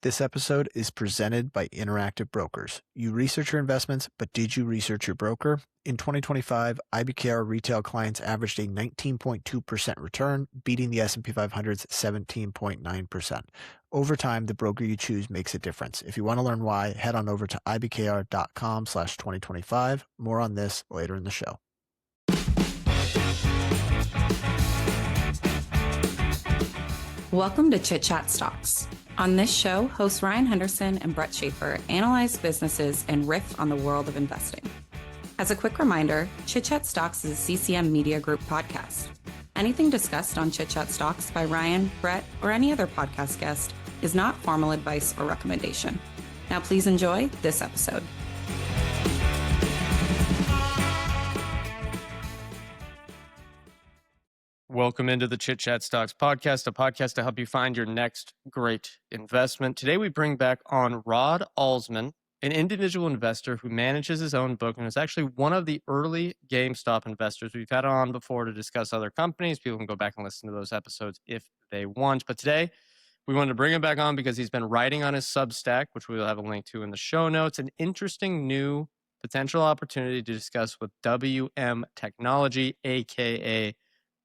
This episode is presented by Interactive Brokers. You research your investments, but did you research your broker? In 2025, IBKR retail clients averaged a 19.2% return, beating the S&P 500's 17.9%. Over time, the broker you choose makes a difference. If you want to learn why, head on over to ibkr.com/2025. More on this later in the show. Welcome to Chit Chat Stocks. On this show, hosts Ryan Henderson and Brett Schaefer analyze businesses and riff on the world of investing. As a quick reminder, Chit Chat Stocks is a CCM Media Group podcast. Anything discussed on Chit Chat Stocks by Ryan, Brett, or any other podcast guest is not formal advice or recommendation. Now please enjoy this episode. Welcome into the Chit Chat Stocks podcast, a podcast to help you find your next great investment. Today we bring back on Rod Alzmann, an individual investor who manages his own book and is actually one of the early GameStop investors. We've had on before to discuss other companies. People can go back and listen to those episodes if they want. But today we wanted to bring him back on because he's been writing on his Substack, which we will have a link to in the show notes, an interesting new potential opportunity to discuss with WM Technology, aka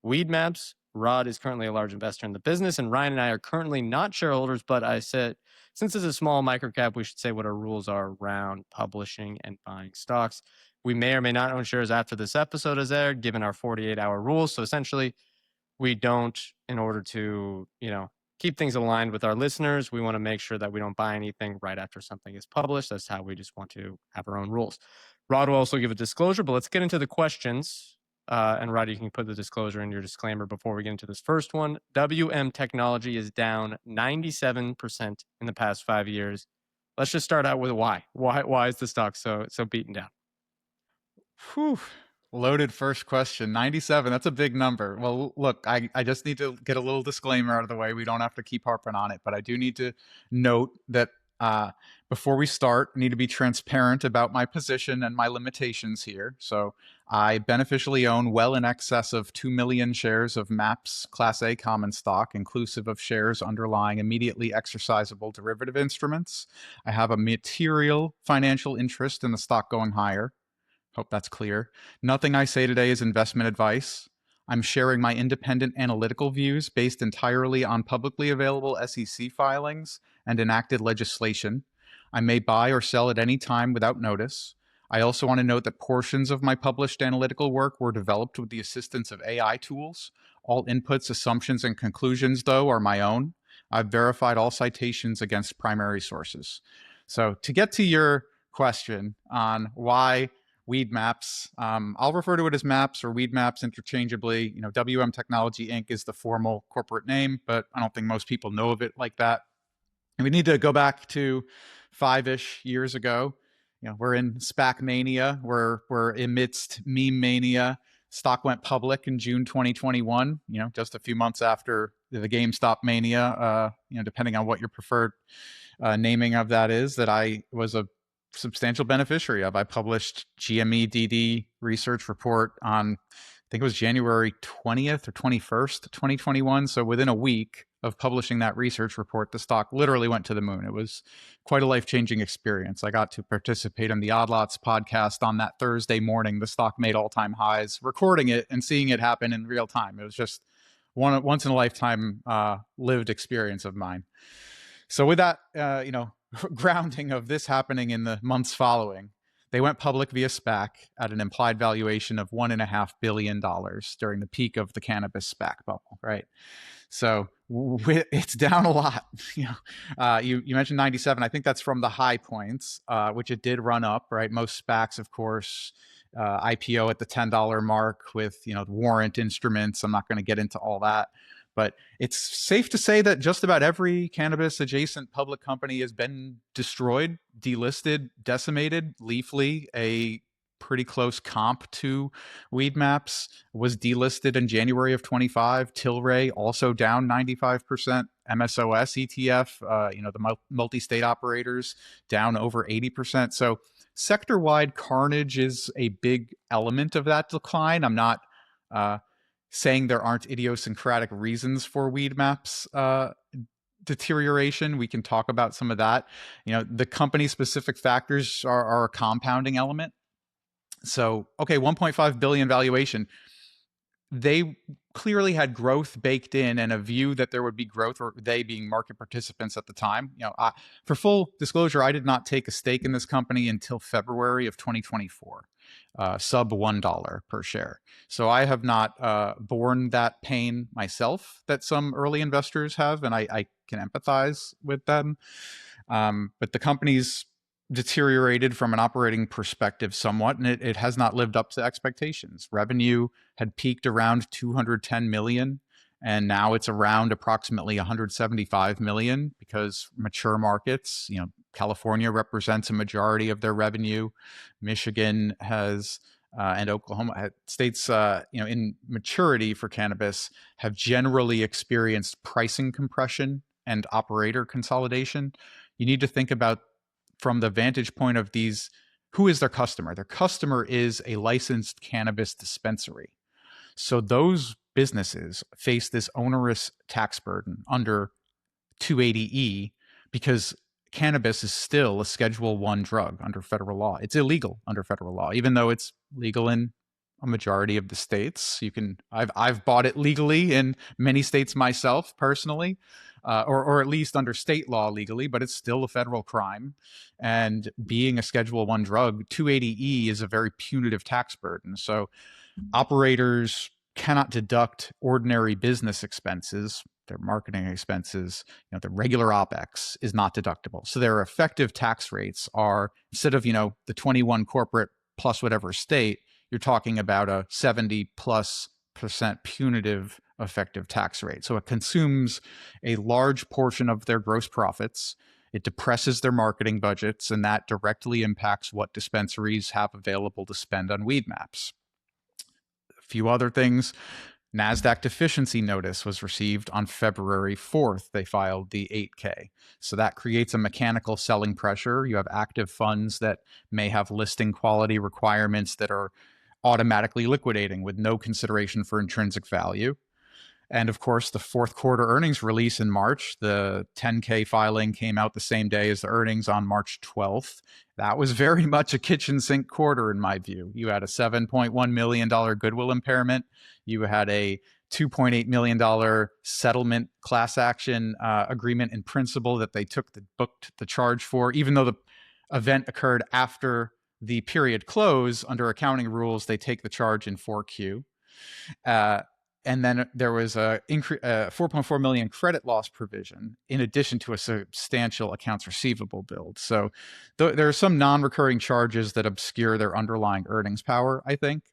Weedmaps. Rod is currently a large investor in the business, and Ryan and I are currently not shareholders, but I said, since it's a small microcap, we should say what our rules are around publishing and buying stocks. We may or may not own shares after this episode is aired, given our 48-hour rules. So essentially, we don't, in order to, keep things aligned with our listeners, we want to make sure that we don't buy anything right after something is published. That's how we just want to have our own rules. Rod will also give a disclosure, but let's get into the questions. And Rod, you can put the disclosure in your disclaimer before we get into this first one. WM Technology is down 97% in the past 5 years. Let's just start out with why. Why is the stock so beaten down? Whew. Loaded first question. 97, that's a big number. Well, look, I just need to get a little disclaimer out of the way. We don't have to keep harping on it, but I do need to note that before we start, I need to be transparent about my position and my limitations here. So I beneficially own well in excess of 2 million shares of MAPS Class A common stock, inclusive of shares underlying immediately exercisable derivative instruments. I have a material financial interest in the stock going higher. Hope that's clear. Nothing I say today is investment advice. I'm sharing my independent analytical views based entirely on publicly available SEC filings and enacted legislation. I may buy or sell at any time without notice. I also want to note that portions of my published analytical work were developed with the assistance of AI tools. All inputs, assumptions, and conclusions, though, are my own. I've verified all citations against primary sources. So to get to your question on why Weedmaps, I'll refer to it as MAPS or Weedmaps interchangeably. WM Technology Inc. is the formal corporate name, but I don't think most people know of it like that. And we need to go back to 5-ish years ago. We're in SPAC mania. We're amidst meme mania. Stock went public in June 2021. Just a few months after the GameStop mania. Depending on what your preferred naming of that is, that I was a substantial beneficiary of. I published GME DD research report on, I think it was January 20th or 21st, 2021. So within a week of publishing that research report, the stock literally went to the moon. It was quite a life-changing experience. I got to participate in the Odd Lots podcast on that Thursday morning. The stock made all-time highs, recording it and seeing it happen in real time. It was just once in a lifetime lived experience of mine. So with that, grounding of this happening in the months following, they went public via SPAC at an implied valuation of $1.5 billion during the peak of the cannabis SPAC bubble, right? So it's down a lot. You mentioned 97. I think that's from the high points, which it did run up, right? Most SPACs, of course, IPO at the $10 mark with, warrant instruments. I'm not going to get into all that. But it's safe to say that just about every cannabis adjacent public company has been destroyed, delisted, decimated. Leafly, a pretty close comp to Weedmaps, was delisted in January of 25. Tilray also down 95%. MSOS ETF, the multi-state operators, down over 80%. So sector-wide carnage is a big element of that decline. I'm not saying there aren't idiosyncratic reasons for Weedmaps deterioration. We can talk about some of that. The company specific factors are a compounding element. So, okay, 1.5 billion valuation. They clearly had growth baked in and a view that there would be growth, or they being market participants at the time. For full disclosure, I did not take a stake in this company until February of 2024, sub $1 per share. So I have not borne that pain myself that some early investors have, and I can empathize with them. But the company's deteriorated from an operating perspective somewhat, and it has not lived up to expectations. Revenue had peaked around 210 million, and now it's around approximately 175 million because mature markets, California represents a majority of their revenue. Michigan has and Oklahoma states, in maturity for cannabis have generally experienced pricing compression and operator consolidation. You need to think about from the vantage point of these, who is their customer? Their customer is a licensed cannabis dispensary. So those businesses face this onerous tax burden under 280E because cannabis is still a Schedule 1 drug under federal law. It's illegal under federal law, even though it's legal in a majority of the states. I've bought it legally in many states myself personally, or at least under state law legally, but it's still a federal crime. And being a Schedule 1 drug, 280E is a very punitive tax burden. So operators cannot deduct ordinary business expenses, their marketing expenses, the regular OPEX is not deductible. So their effective tax rates are, instead of, the 21 corporate plus whatever state, you're talking about a 70+% punitive effective tax rate. So it consumes a large portion of their gross profits. It depresses their marketing budgets, and that directly impacts what dispensaries have available to spend on weed maps. A few other things. NASDAQ deficiency notice was received on February 4th. They filed the 8K. So that creates a mechanical selling pressure. You have active funds that may have listing quality requirements that are automatically liquidating with no consideration for intrinsic value. And of course, the fourth quarter earnings release in March, the 10K filing came out the same day as the earnings on March 12th. That was very much a kitchen sink quarter in my view. You had a $7.1 million goodwill impairment. You had a $2.8 million settlement class action agreement in principle that they booked the charge for, even though the event occurred after the period close. Under accounting rules, they take the charge in 4Q. And then there was a $4.4 million credit loss provision in addition to a substantial accounts receivable build. So there are some non-recurring charges that obscure their underlying earnings power, I think,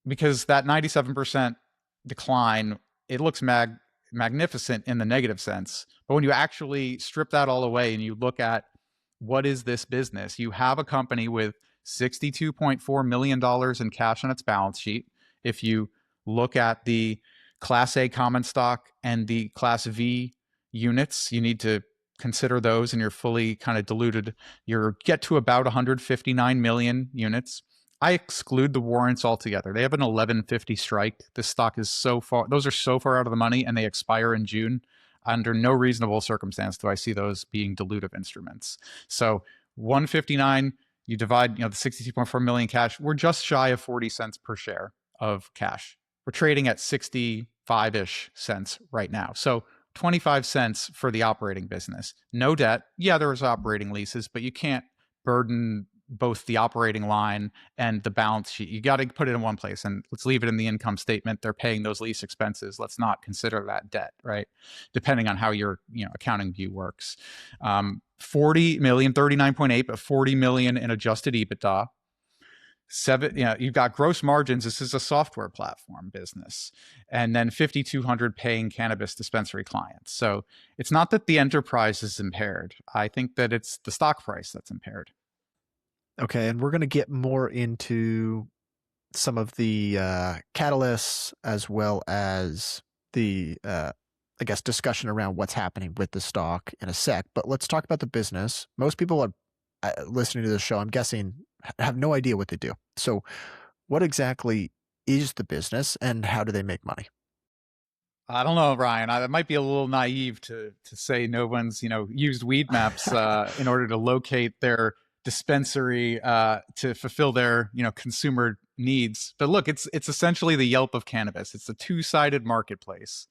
because that 97% decline, it looks magnificent in the negative sense. But when you actually strip that all away and you look at what is this business, you have a company with $62.4 million in cash on its balance sheet. If you look at the Class A common stock and the Class V units, you need to consider those, and you're fully kind of diluted. You get to about 159 million units. I exclude the warrants altogether. They have an 1150 strike. This stock is those are so far out of the money, and they expire in June. Under no reasonable circumstance do I see those being dilutive instruments. So 159, you divide, the 62.4 million cash. We're just shy of 40 cents per share of cash. We're trading at 65-ish cents right now. So 25 cents for the operating business. No debt. Yeah, there's operating leases, but you can't burden both the operating line and the balance sheet. You got to put it in one place, and let's leave it in the income statement. They're paying those lease expenses. Let's not consider that debt, right? Depending on how your accounting view works. 40 million, 39.8, but 40 million in adjusted EBITDA. You've got gross margins. This is a software platform business, and then 5,200 paying cannabis dispensary clients. So it's not that the enterprise is impaired. I think that it's the stock price that's impaired. Okay, and we're going to get more into some of the catalysts as well as the, discussion around what's happening with the stock in a sec. But let's talk about the business. Most people are listening to this show, I'm guessing, have no idea what they do. So what exactly is the business and how do they make money? I don't know, Ryan. That might be a little naive to say no one's used weed maps in order to locate their dispensary to fulfill their consumer needs. But look, it's essentially the Yelp of cannabis. It's a two-sided marketplace,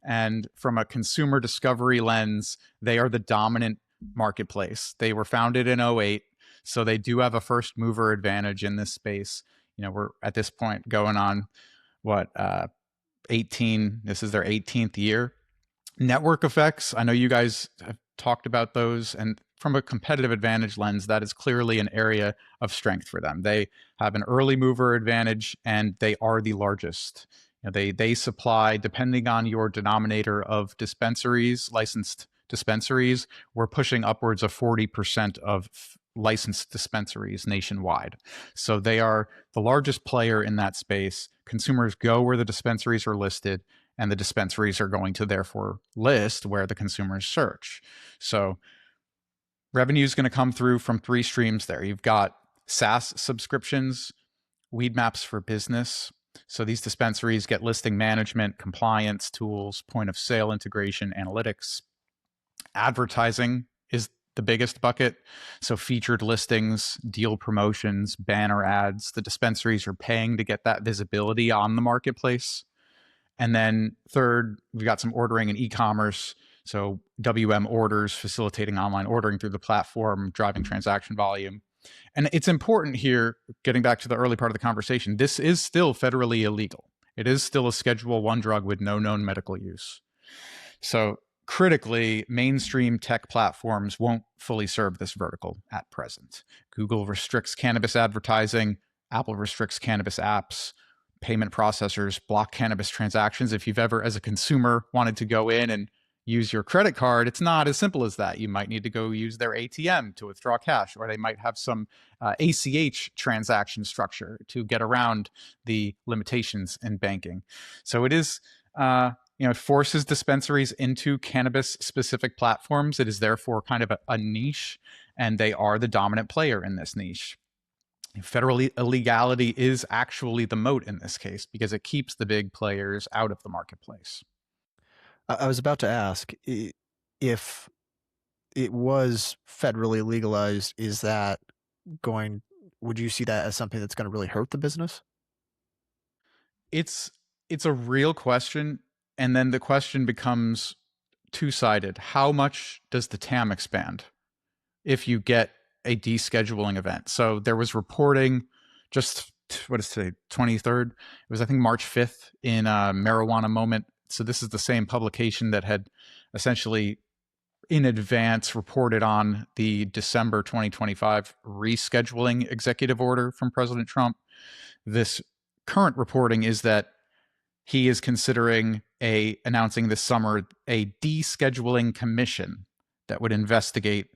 and from a consumer discovery lens, they are the dominant marketplace. They were founded in '08, so they do have a first mover advantage in this space. We're at this point going on what 18. This is their 18th year. Network effects, I know you guys have talked about those, and from a competitive advantage lens, that is clearly an area of strength for them. They have an early mover advantage, and they are the largest. They supply, depending on your denominator of dispensaries, licensed dispensaries, we're pushing upwards of 40% of licensed dispensaries nationwide. So they are the largest player in that space. Consumers go where the dispensaries are listed, and the dispensaries are going to therefore list where the consumers search. So revenue is going to come through from three streams there. You've got SaaS subscriptions, Weed Maps for Business. So these dispensaries get listing management, compliance tools, point of sale integration, analytics. Advertising is the biggest bucket. So featured listings, deal promotions, banner ads. The dispensaries are paying to get that visibility on the marketplace. And then third, we've got some ordering and e-commerce. So WM orders, facilitating online ordering through the platform, driving transaction volume. And it's important here, getting back to the early part of the conversation, this is still federally illegal. It is still a Schedule I drug with no known medical use. So critically, mainstream tech platforms won't fully serve this vertical at present. Google restricts cannabis advertising. Apple restricts cannabis apps. Payment processors block cannabis transactions. If you've ever, as a consumer, wanted to go in and use your credit card, it's not as simple as that. You might need to go use their ATM to withdraw cash, or they might have some ACH transaction structure to get around the limitations in banking. So it is, it forces dispensaries into cannabis-specific platforms. It is therefore kind of a niche, and they are the dominant player in this niche. Federal illegality is actually the moat in this case because it keeps the big players out of the marketplace. I was about to ask if it was federally legalized, would you see that as something that's going to really hurt the business? It's a real question, and then the question becomes two-sided. How much does the TAM expand if you get a descheduling event? So there was reporting just, what is today, 23rd? It was, I think, March 5th in Marijuana Moment. So this is the same publication that had essentially in advance reported on the December 2025 rescheduling executive order from President Trump. This current reporting is that he is considering announcing this summer a descheduling commission that would investigate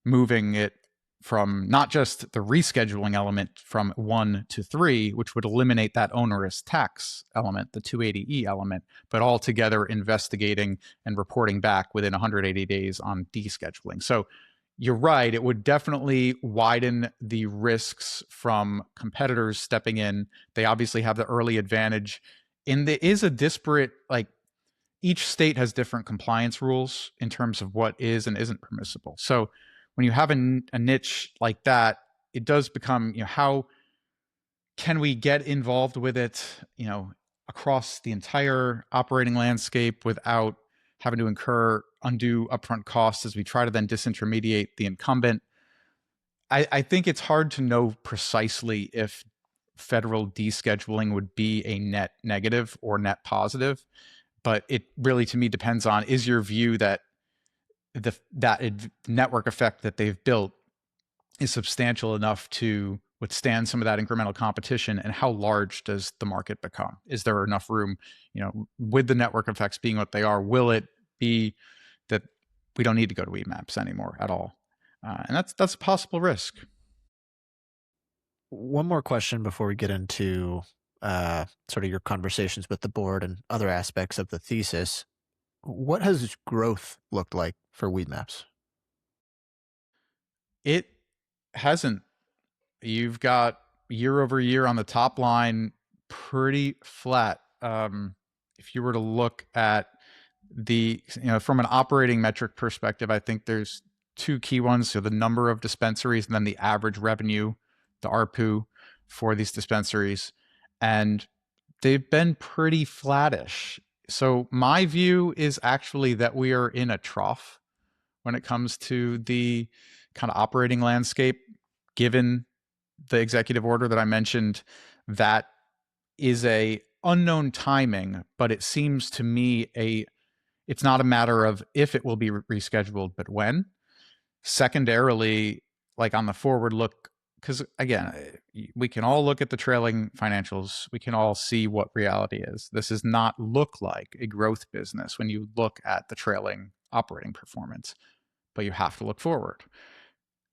moving it from not just the rescheduling element from 1 to 3, which would eliminate that onerous tax element, the 280E element, but altogether investigating and reporting back within 180 days on descheduling. So you're right, it would definitely widen the risks from competitors stepping in. They obviously have the early advantage. And there is a disparate, each state has different compliance rules in terms of what is and isn't permissible. So when you have a niche like that, it does become, how can we get involved with it, across the entire operating landscape without having to incur undue upfront costs as we try to then disintermediate the incumbent? I think it's hard to know precisely if federal descheduling would be a net negative or net positive, but it really, to me, depends on, is your view that that network effect that they've built is substantial enough to withstand some of that incremental competition, and how large does the market become? Is there enough room, with the network effects being what they are, will it be that we don't need to go to Weedmaps anymore at all? And that's a possible risk. One more question before we get into sort of your conversations with the board and other aspects of the thesis. What has growth looked like for Weedmaps? It hasn't. You've got year over year on the top line pretty flat. if you were to look at from an operating metric perspective, I think there's two key ones. So the number of dispensaries and then the average revenue, the ARPU for these dispensaries. And they've been pretty flattish. So my view is actually that we are in a trough when it comes to the kind of operating landscape, given the executive order that I mentioned. That is a unknown timing, but it seems to me it's not a matter of if it will be rescheduled, but when. Secondarily, like on the forward look, because again, we can all look at the trailing financials. We can all see what reality is. This does not look like a growth business when you look at the trailing operating performance, but you have to look forward.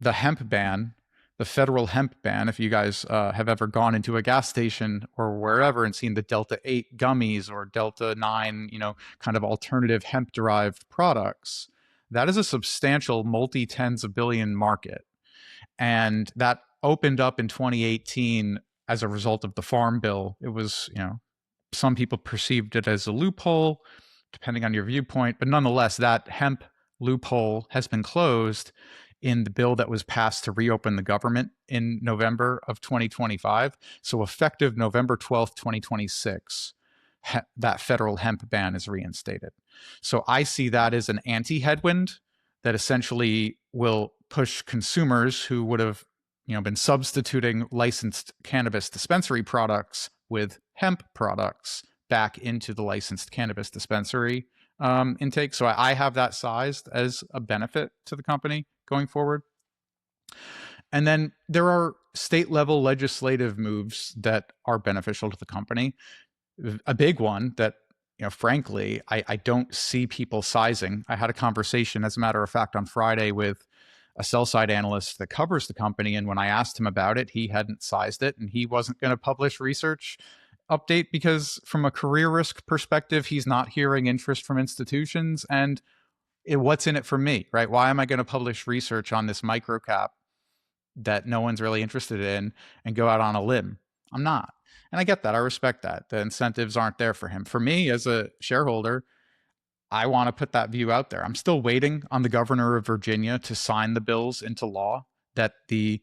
The hemp ban, the federal hemp ban, if you guys have ever gone into a gas station or wherever and seen the Delta 8 gummies or Delta 9, kind of alternative hemp derived products, that is a substantial multi-tens of billion market. And that opened up in 2018 as a result of the Farm Bill. It was, some people perceived it as a loophole, depending on your viewpoint, but nonetheless, that hemp loophole has been closed in the bill that was passed to reopen the government in November of 2025. So effective November 12th, 2026, that federal hemp ban is reinstated. So I see that as an anti-headwind that essentially will push consumers who would have been substituting licensed cannabis dispensary products with hemp products back into the licensed cannabis dispensary intake. So I have that sized as a benefit to the company going forward. And then there are state level legislative moves that are beneficial to the company. A big one that, frankly, I don't see people sizing. I had a conversation, as a matter of fact, on Friday with a sell side analyst that covers the company. And when I asked him about it, he hadn't sized it and he wasn't going to publish research update because from a career risk perspective, he's not hearing interest from institutions. And what's in it for me, right? Why am I going to publish research on this MicroCap that no one's really interested in and go out on a limb? I'm not. And I get that. I respect that. The incentives aren't there for him. For me, as a shareholder, I want to put that view out there. I'm still waiting on the governor of Virginia to sign the bills into law that the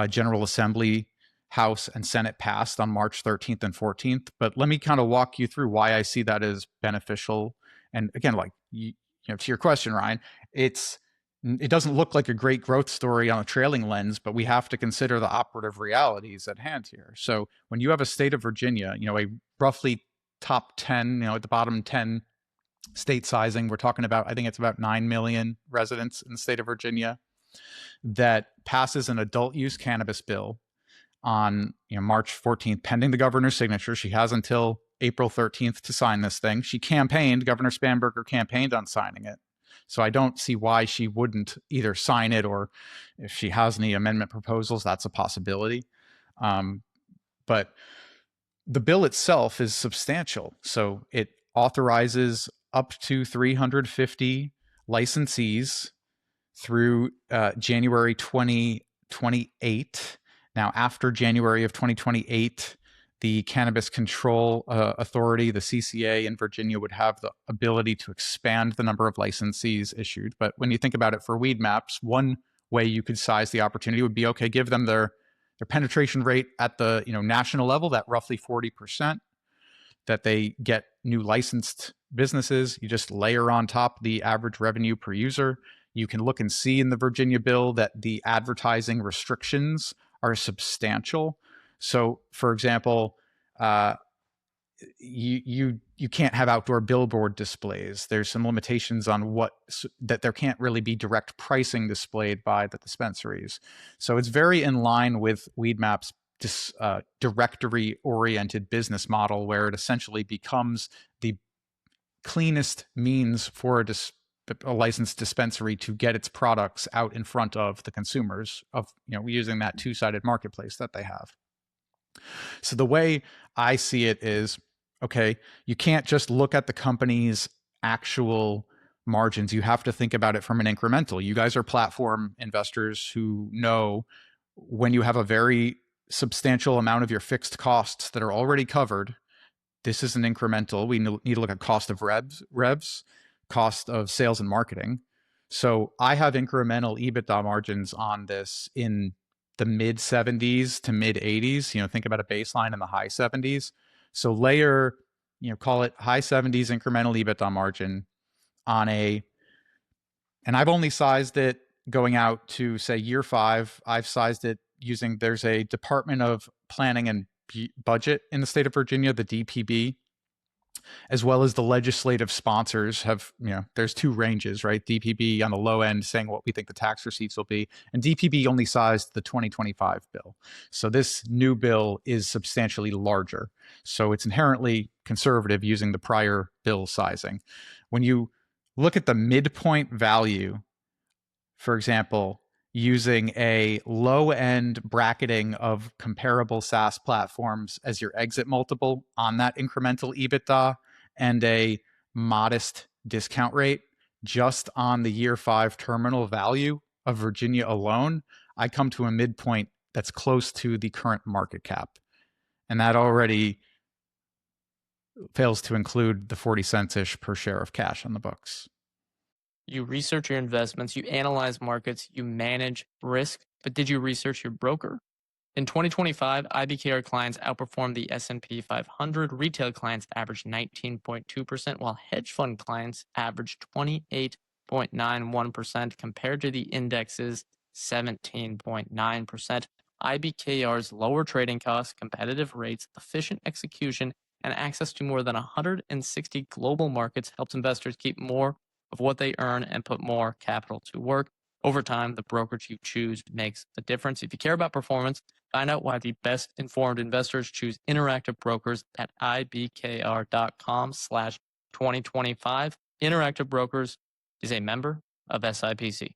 General Assembly, House, and Senate passed on March 13th and 14th. But let me kind of walk you through why I see that as beneficial. And again, like to your question, Ryan, it doesn't look like a great growth story on a trailing lens, but we have to consider the operative realities at hand here. So when you have a state of Virginia, a roughly top 10, at the bottom 10 state sizing, we're talking about, I think it's about 9 million residents in the state of Virginia, that passes an adult use cannabis bill on March 14th, pending the governor's signature. She has until April 13th to sign this thing. Governor Spanberger campaigned on signing it. So I don't see why she wouldn't either sign it, or if she has any amendment proposals, that's a possibility. But the bill itself is substantial. So it authorizes up to 350 licensees through January 2028. Now, after January of 2028, the Cannabis Control Authority, the CCA in Virginia, would have the ability to expand the number of licensees issued. But when you think about it for weed maps, one way you could size the opportunity would be, okay, give them their penetration rate at the national level, that roughly 40%, that they get new licensed businesses. You just layer on top the average revenue per user. You can look and see in the Virginia bill that the advertising restrictions are substantial. So, for example, you can't have outdoor billboard displays. There's some limitations on that there can't really be direct pricing displayed by the dispensaries. So it's very in line with Weedmap's directory-oriented business model, where it essentially becomes the cleanest means for a licensed dispensary to get its products out in front of the consumers of using that two-sided marketplace that they have. So the way I see it is, okay, you can't just look at the company's actual margins. You have to think about it from an incremental. You guys are platform investors who know when you have a very substantial amount of your fixed costs that are already covered, this is an incremental. We need to look at cost of revs, cost of sales and marketing. So I have incremental EBITDA margins on this in the mid 70s to mid 80s. Think about a baseline in the high 70s. So layer, call it high 70s incremental EBITDA margin on and I've only sized it going out to say year 5. I've sized it using, there's a Department of Planning and Budget in the state of Virginia, the DPB, as well as the legislative sponsors have, there's 2 ranges, right? DPB on the low end saying what we think the tax receipts will be, and DPB only sized the 2025 bill. So this new bill is substantially larger. So it's inherently conservative using the prior bill sizing. When you look at the midpoint value, for example, using a low end bracketing of comparable SaaS platforms as your exit multiple on that incremental EBITDA and a modest discount rate just on the year 5 terminal value of Virginia alone, I come to a midpoint that's close to the current market cap. And that already fails to include the 40 cents-ish per share of cash on the books. You research your investments, you analyze markets, you manage risk, but did you research your broker? In 2025, IBKR clients outperformed the S&P 500. Retail clients averaged 19.2%, while hedge fund clients averaged 28.91% compared to the index's 17.9%. IBKR's lower trading costs, competitive rates, efficient execution, and access to more than 160 global markets helps investors keep more of what they earn and put more capital to work. Over time, the brokerage you choose makes a difference. If you care about performance, find out why the best informed investors choose Interactive Brokers at ibkr.com/2025. Interactive Brokers is a member of SIPC.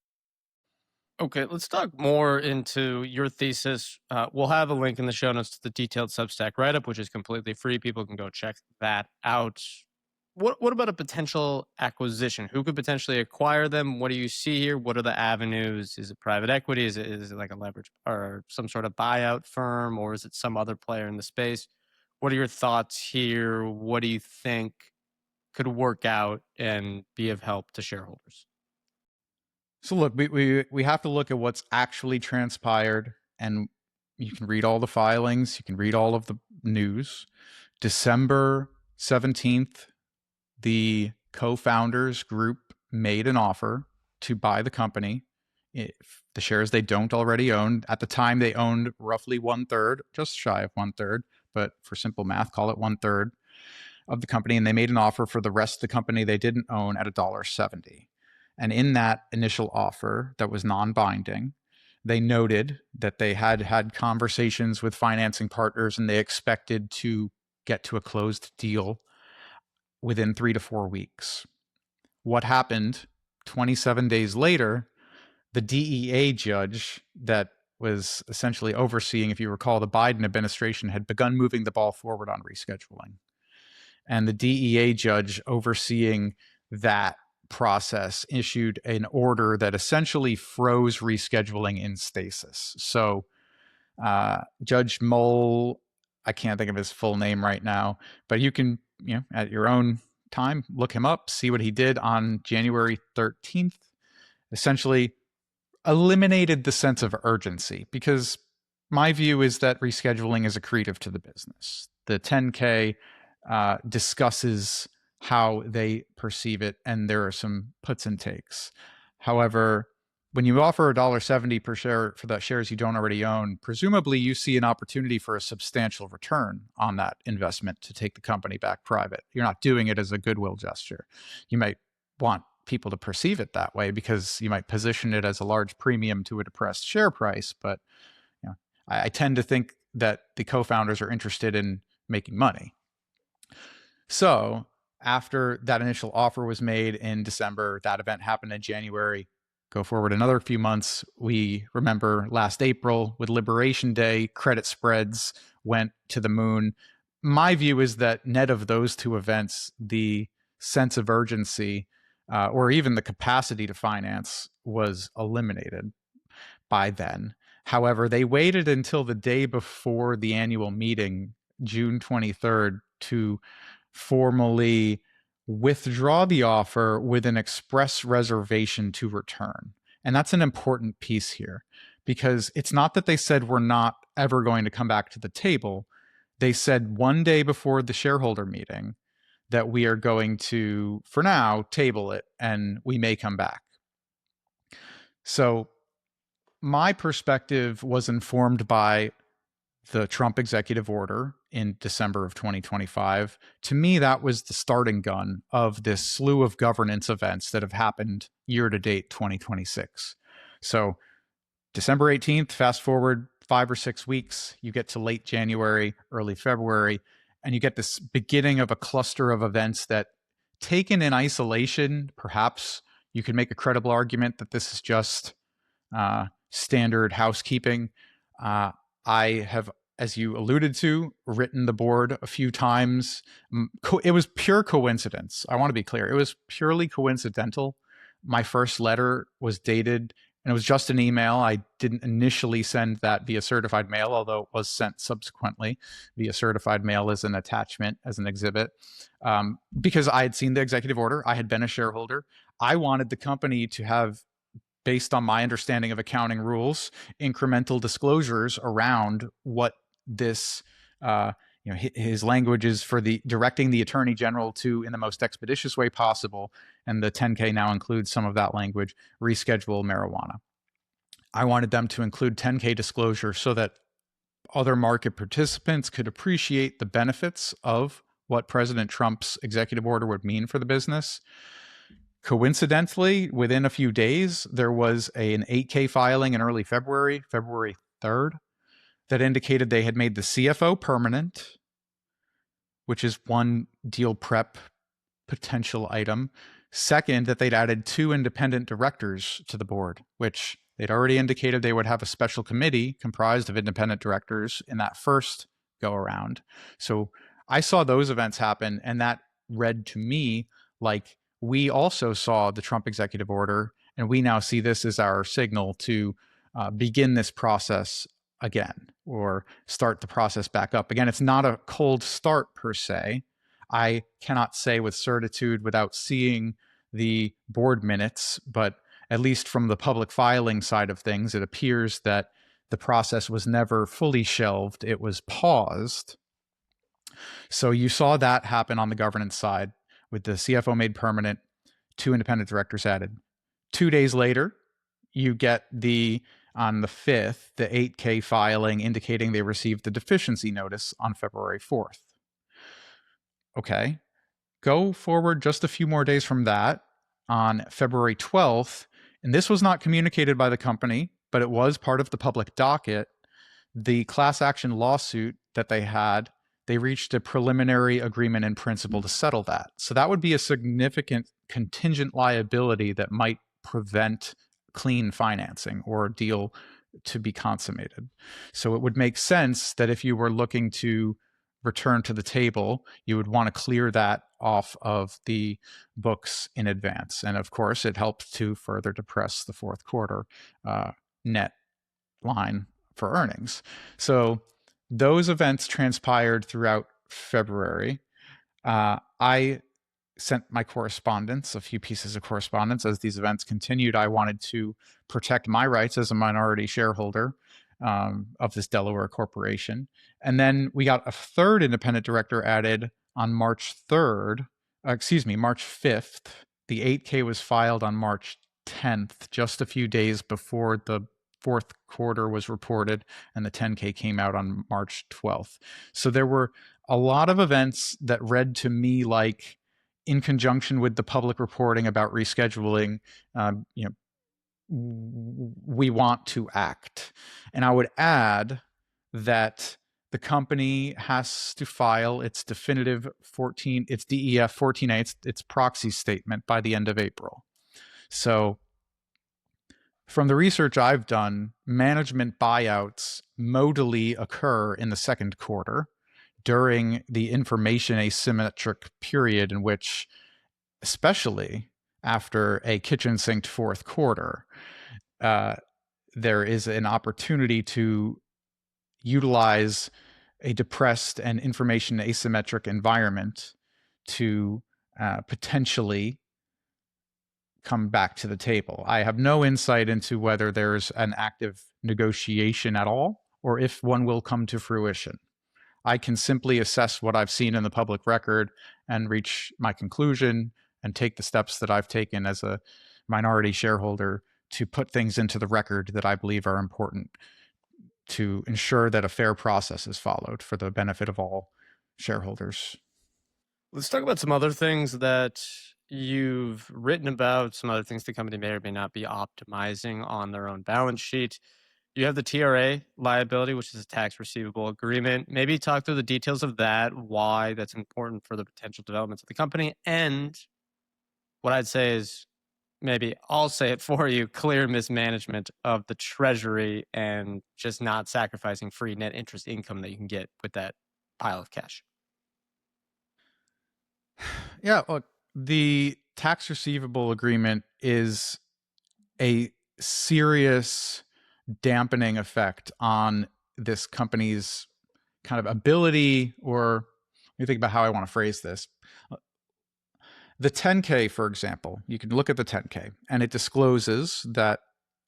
Okay, let's talk more into your thesis. We'll have a link in the show notes to the detailed Substack write-up, which is completely free. People can go check that out. What about a potential acquisition? Who could potentially acquire them? What do you see here? What are the avenues? Is it private equity? Is it like a leverage or some sort of buyout firm, or is it some other player in the space? What are your thoughts here? What do you think could work out and be of help to shareholders? So look, we have to look at what's actually transpired, and you can read all the filings, you can read all of the news. December 17th, the co-founders group made an offer to buy the company. If the shares they don't already own, at the time they owned roughly 1/3, just shy of 1/3, but for simple math, call it 1/3 of the company. And they made an offer for the rest of the company they didn't own at $1.70. And in that initial offer that was non-binding, they noted that they had had conversations with financing partners and they expected to get to a closed deal within 3 to 4 weeks. What happened 27 days later, the DEA judge that was essentially overseeing, if you recall, the Biden administration had begun moving the ball forward on rescheduling. And the DEA judge overseeing that process issued an order that essentially froze rescheduling in stasis. So Judge Mole, I can't think of his full name right now, but you can, at your own time, look him up, see what he did on January 13th, essentially eliminated the sense of urgency, because my view is that rescheduling is accretive to the business. The 10K discusses how they perceive it, and there are some puts and takes. However, when you offer $1.70 per share for the shares you don't already own, presumably you see an opportunity for a substantial return on that investment to take the company back private. You're not doing it as a goodwill gesture. You might want people to perceive it that way because you might position it as a large premium to a depressed share price. But I tend to think that the co-founders are interested in making money. So after that initial offer was made in December, that event happened in January. Go forward another few months, we remember last April with Liberation Day, credit spreads went to the moon. My view is that net of those two events, the sense of urgency or even the capacity to finance was eliminated by then. However, they waited until the day before the annual meeting June 23rd to formally withdraw the offer with an express reservation to return. And that's an important piece here, because it's not that they said we're not ever going to come back to the table. They said one day before the shareholder meeting that we are going to, for now, table it and we may come back. So my perspective was informed by the Trump executive order in December of 2025. To me, that was the starting gun of this slew of governance events that have happened year to date 2026. So December 18th, fast forward 5 or 6 weeks, you get to late January, early February, and you get this beginning of a cluster of events that, taken in isolation, perhaps you can make a credible argument that this is just standard housekeeping. I have, as you alluded to, written the board a few times. It was pure coincidence. I want to be clear. It was purely coincidental. My first letter was dated, and it was just an email. I didn't initially send that via certified mail, although it was sent subsequently via certified mail as an attachment, as an exhibit, because I had seen the executive order. I had been a shareholder. I wanted the company to have, based on my understanding of accounting rules, incremental disclosures around what this, his language is for the directing the attorney general to, in the most expeditious way possible. And the 10K now includes some of that language, reschedule marijuana. I wanted them to include 10K disclosure so that other market participants could appreciate the benefits of what President Trump's executive order would mean for the business. Coincidentally, within a few days, there was an 8K filing in early February 3rd, that indicated they had made the CFO permanent, which is one deal prep potential item. Second, that they'd added 2 independent directors to the board, which they'd already indicated they would have a special committee comprised of independent directors in that first go around. So I saw those events happen, and that read to me like we also saw the Trump executive order, and we now see this as our signal to begin this process again, or start the process back up again. It's not a cold start per se. I cannot say with certitude without seeing the board minutes, but at least from the public filing side of things, it appears that the process was never fully shelved. It was paused. So you saw that happen on the governance side with the CFO made permanent, 2 independent directors added. 2 days later, you get on the 5th, the 8K filing indicating they received the deficiency notice on February 4th. Okay, go forward just a few more days from that, on February 12th, and this was not communicated by the company, but it was part of the public docket, the class action lawsuit that they had, they reached a preliminary agreement in principle to settle that. So that would be a significant contingent liability that might prevent clean financing or a deal to be consummated. So it would make sense that if you were looking to return to the table, you would want to clear that off of the books in advance. And of course, it helped to further depress the fourth quarter net line for earnings. So those events transpired throughout February. I sent my correspondence, a few pieces of correspondence as these events continued. I wanted to protect my rights as a minority shareholder of this Delaware corporation. And then we got a 3rd independent director added on March 5th. The 8K was filed on March 10th, just a few days before the fourth quarter was reported, and the 10K came out on March 12th. So there were a lot of events that read to me like, in conjunction with the public reporting about rescheduling, we want to act. And I would add that the company has to file its definitive its DEF 14A, its proxy statement by the end of April. So from the research I've done, management buyouts modally occur in the second quarter during the information asymmetric period in which, especially after a kitchen sinked fourth quarter, there is an opportunity to utilize a depressed and information asymmetric environment to potentially come back to the table. I have no insight into whether there's an active negotiation at all, or if one will come to fruition. I can simply assess what I've seen in the public record and reach my conclusion and take the steps that I've taken as a minority shareholder to put things into the record that I believe are important to ensure that a fair process is followed for the benefit of all shareholders. Let's talk about some other things that you've written about, some other things the company may or may not be optimizing on their own balance sheet. You have the TRA liability, which is a tax receivable agreement. Maybe talk through the details of that, why that's important for the potential developments of the company. And what I'd say is, maybe I'll say it for you, clear mismanagement of the Treasury and just not sacrificing free net interest income that you can get with that pile of cash. Yeah, look, the tax receivable agreement is a serious dampening effect on this company's kind of ability, or let me think about how I want to phrase this. The 10K, for example, you can look at the 10K and it discloses that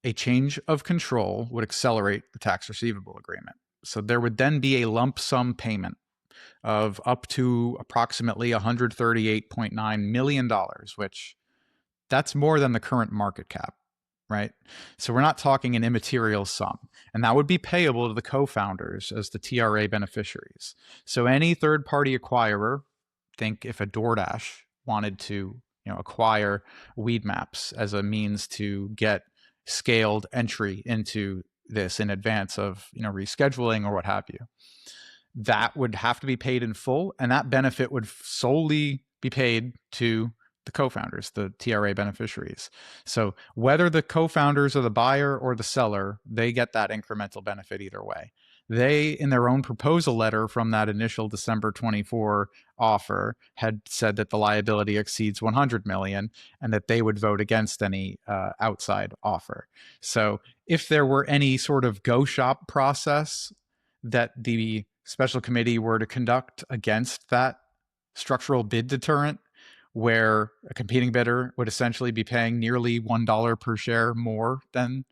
a change of control would accelerate the tax receivable agreement. So there would then be a lump sum payment of up to approximately $138.9 million, which that's more than the current market cap, right? So we're not talking an immaterial sum. And that would be payable to the co-founders as the TRA beneficiaries. So any third-party acquirer, think if a DoorDash wanted to acquire Weedmaps as a means to get scaled entry into this in advance of rescheduling or what have you, that would have to be paid in full, and that benefit would solely be paid to the co-founders, the TRA beneficiaries. So whether the co-founders are the buyer or the seller, they get that incremental benefit either way. They, in their own proposal letter from that initial December 24 offer, had said that the liability exceeds 100 million and that they would vote against any outside offer. So if there were any sort of go shop process that the special committee were to conduct against that structural bid deterrent, where a competing bidder would essentially be paying nearly $1 per share more than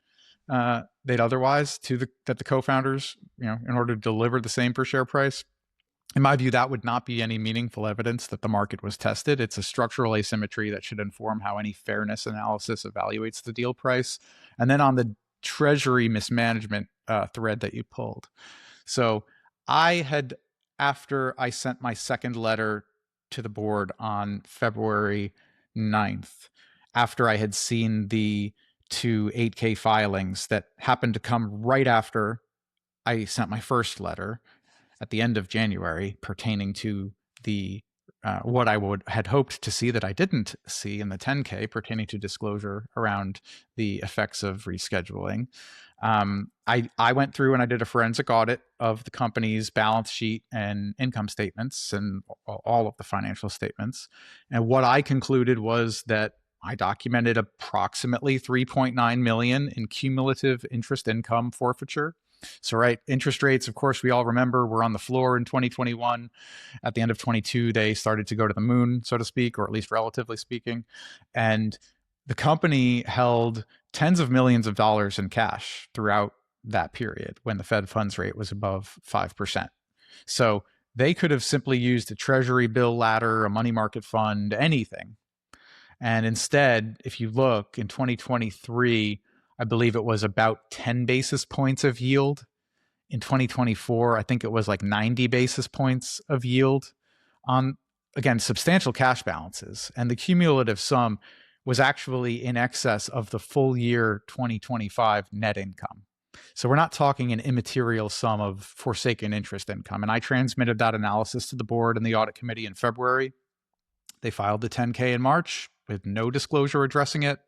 they'd otherwise that the co-founders, in order to deliver the same per share price. In my view, that would not be any meaningful evidence that the market was tested. It's a structural asymmetry that should inform how any fairness analysis evaluates the deal price. And then on the Treasury mismanagement thread that you pulled. So after I sent my second letter to the board on February 9th, after I had seen the two 8K filings that happened to come right after I sent my first letter at the end of January pertaining to the what I had hoped to see that I didn't see in the 10K pertaining to disclosure around the effects of rescheduling. I went through and I did a forensic audit of the company's balance sheet and income statements and all of the financial statements. And what I concluded was that I documented approximately 3.9 million in cumulative interest income forfeiture. So, right, interest rates, of course, we all remember were on the floor in 2021. At the end of 22, they started to go to the moon, so to speak, or at least relatively speaking. And the company held tens of millions of dollars in cash throughout that period when the Fed funds rate was above 5%. So they could have simply used a treasury bill ladder, a money market fund, anything. And instead, if you look in 2023, I believe it was about 10 basis points of yield. In 2024, I think it was like 90 basis points of yield on, again, substantial cash balances. And the cumulative sum was actually in excess of the full year 2025 net income. So we're not talking an immaterial sum of forsaken interest income. And I transmitted that analysis to the board and the audit committee in February. They filed the 10K in March with no disclosure addressing it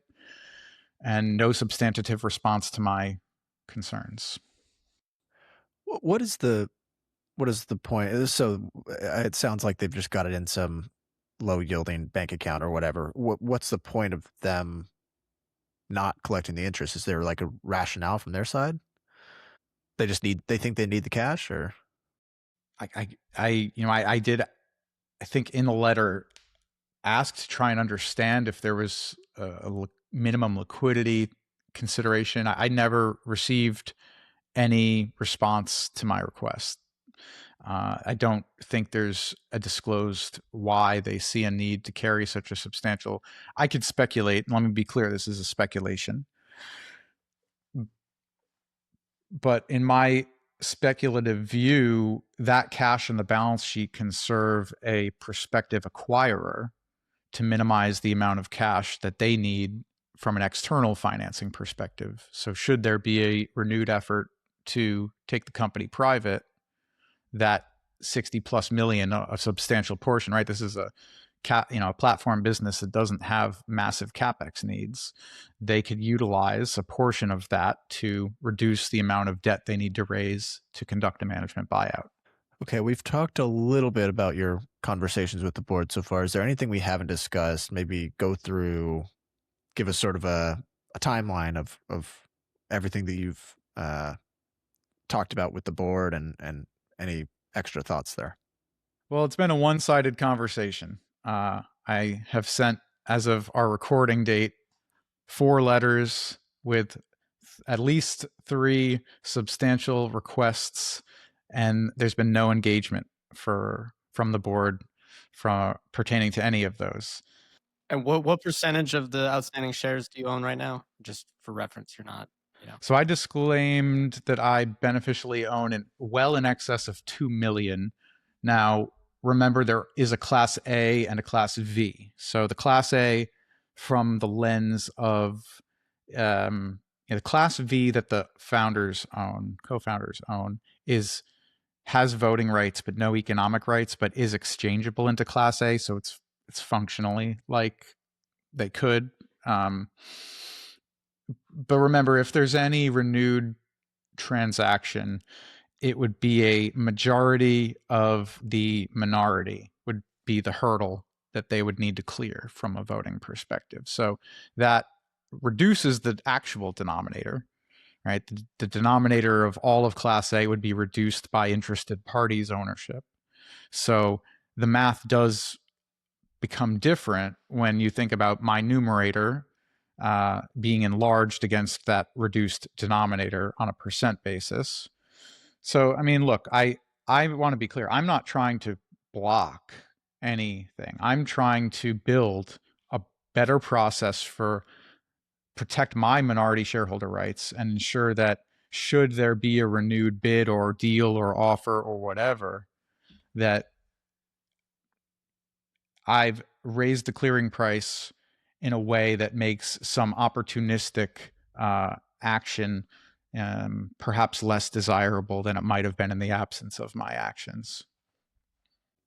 and no substantive response to my concerns. What is the point? So it sounds like they've just got it in some low yielding bank account or whatever. What's the point of them not collecting the interest? Is there like a rationale from their side? They think they need the cash, or? I did, I think in the letter, asked to try and understand if there was a minimum liquidity consideration. I never received any response to my request. I don't think there's a disclosed why they see a need to carry such a substantial. I could speculate. Let me be clear, this is a speculation. But in my speculative view, that cash on the balance sheet can serve a prospective acquirer to minimize the amount of cash that they need from an external financing perspective. So should there be a renewed effort to take the company private, that 60 plus million, a substantial portion, right? This is a platform business that doesn't have massive capex needs. They could utilize a portion of that to reduce the amount of debt they need to raise to conduct a management buyout. Okay, we've talked a little bit about your conversations with the board so far. Is there anything we haven't discussed? Maybe go through, give us sort of a timeline of everything that you've talked about with the board and any extra thoughts there. Well, it's been a one-sided conversation. I have sent, as of our recording date, 4 letters with at least 3 substantial requests, and there's been no engagement from the board pertaining to any of those. And what percentage of the outstanding shares do you own right now? Just for reference, you're not, So I disclaimed that I beneficially own well in excess of 2 million. Now, remember, there is a Class A and a Class V. So the Class A, from the lens of the Class V that the co-founders own, has voting rights but no economic rights, but is exchangeable into Class A. So it's functionally like they could. But remember, if there's any renewed transaction, it would be a majority of the minority would be the hurdle that they would need to clear from a voting perspective. So that reduces the actual denominator, right? The denominator of all of Class A would be reduced by interested parties' ownership. So the math does become different when you think about my numerator being enlarged against that reduced denominator on a percent basis. So, I mean, look, I want to be clear. I'm not trying to block anything. I'm trying to build a better process for protect my minority shareholder rights and ensure that should there be a renewed bid or deal or offer or whatever, that I've raised the clearing price in a way that makes some opportunistic action perhaps less desirable than it might have been in the absence of my actions.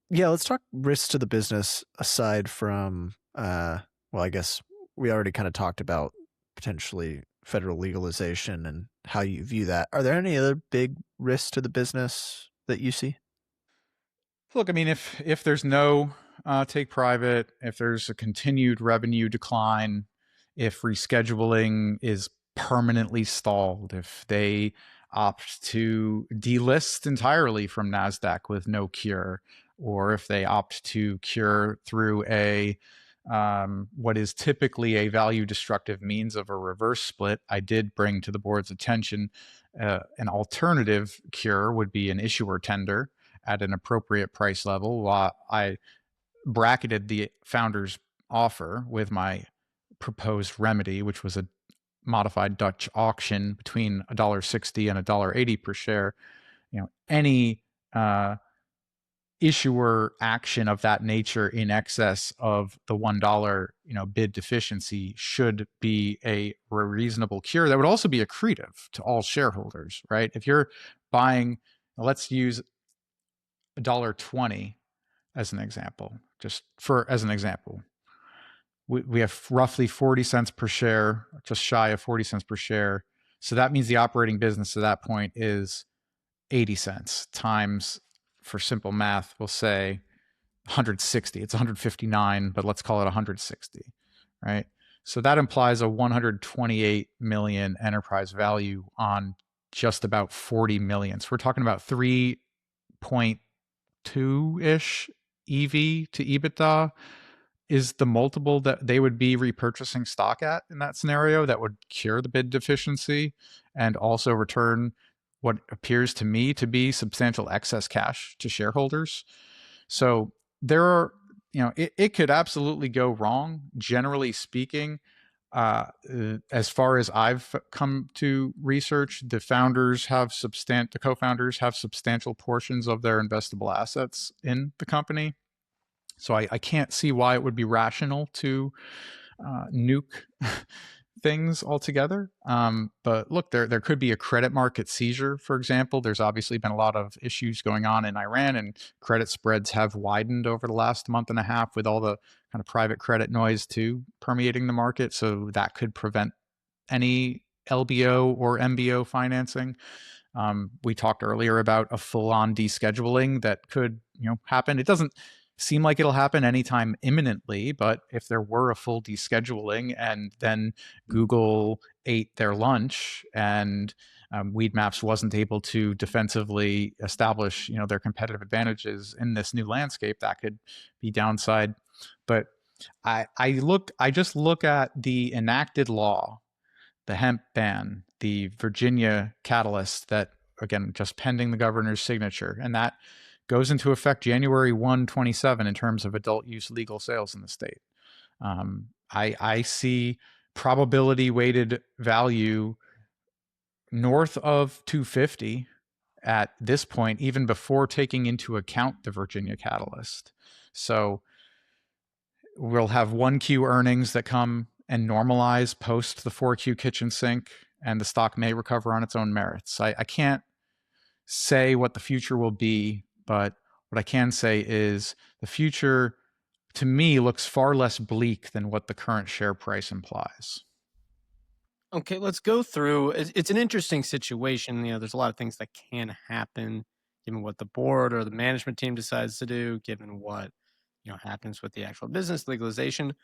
Yeah, let's talk risks to the business aside from, well, I guess we already kind of talked about potentially federal legalization and how you view that. Are there any other big risks to the business that you see? Look, I mean, if there's no take private, if there's a continued revenue decline, if rescheduling is permanently stalled, if they opt to delist entirely from NASDAQ with no cure, or if they opt to cure through a what is typically a value destructive means of a reverse split, I did bring to the board's attention an alternative cure would be an issuer tender at an appropriate price level. While I bracketed the founder's offer with my proposed remedy, which was a modified Dutch auction between $1.60 and $1.80 per share. Any issuer action of that nature in excess of the $1 bid deficiency should be a reasonable cure that would also be accretive to all shareholders, right? If you're buying, let's use $1.20 as an example, we have roughly 40 cents per share, just shy of 40 cents per share. So that means the operating business at that point is 80 cents times, for simple math, we'll say 160. It's 159, but let's call it 160, right? So that implies a 128 million enterprise value on just about 40 million. So we're talking about 3.8 2-ish EV to EBITDA is the multiple that they would be repurchasing stock at in that scenario that would cure the bid deficiency and also return what appears to me to be substantial excess cash to shareholders. So there are, it could absolutely go wrong. Generally speaking, as far as I've come to research, the co-founders have substantial portions of their investable assets in the company. So I can't see why it would be rational to nuke things altogether. But look, there could be a credit market seizure, for example. There's obviously been a lot of issues going on in Iran, and credit spreads have widened over the last month and a half with all the kind of private credit noise too permeating the market. So that could prevent any LBO or MBO financing. We talked earlier about a full-on descheduling that could, happen. It doesn't seem like it'll happen anytime imminently, but if there were a full descheduling and then Google ate their lunch and Weedmaps wasn't able to defensively establish, their competitive advantages in this new landscape, that could be downside. But I just look at the enacted law, the hemp ban, the Virginia catalyst that, again, just pending the governor's signature, and that goes into effect January 1, 27 in terms of adult use legal sales in the state. I see probability weighted value north of 250 at this point, even before taking into account the Virginia catalyst. So we'll have 1Q earnings that come and normalize post the 4Q kitchen sink, and the stock may recover on its own merits. I can't say what the future will be, but what I can say is the future, to me, looks far less bleak than what the current share price implies. Okay, let's go through. It's an interesting situation. There's a lot of things that can happen given what the board or the management team decides to do, given what happens with the actual business legalization.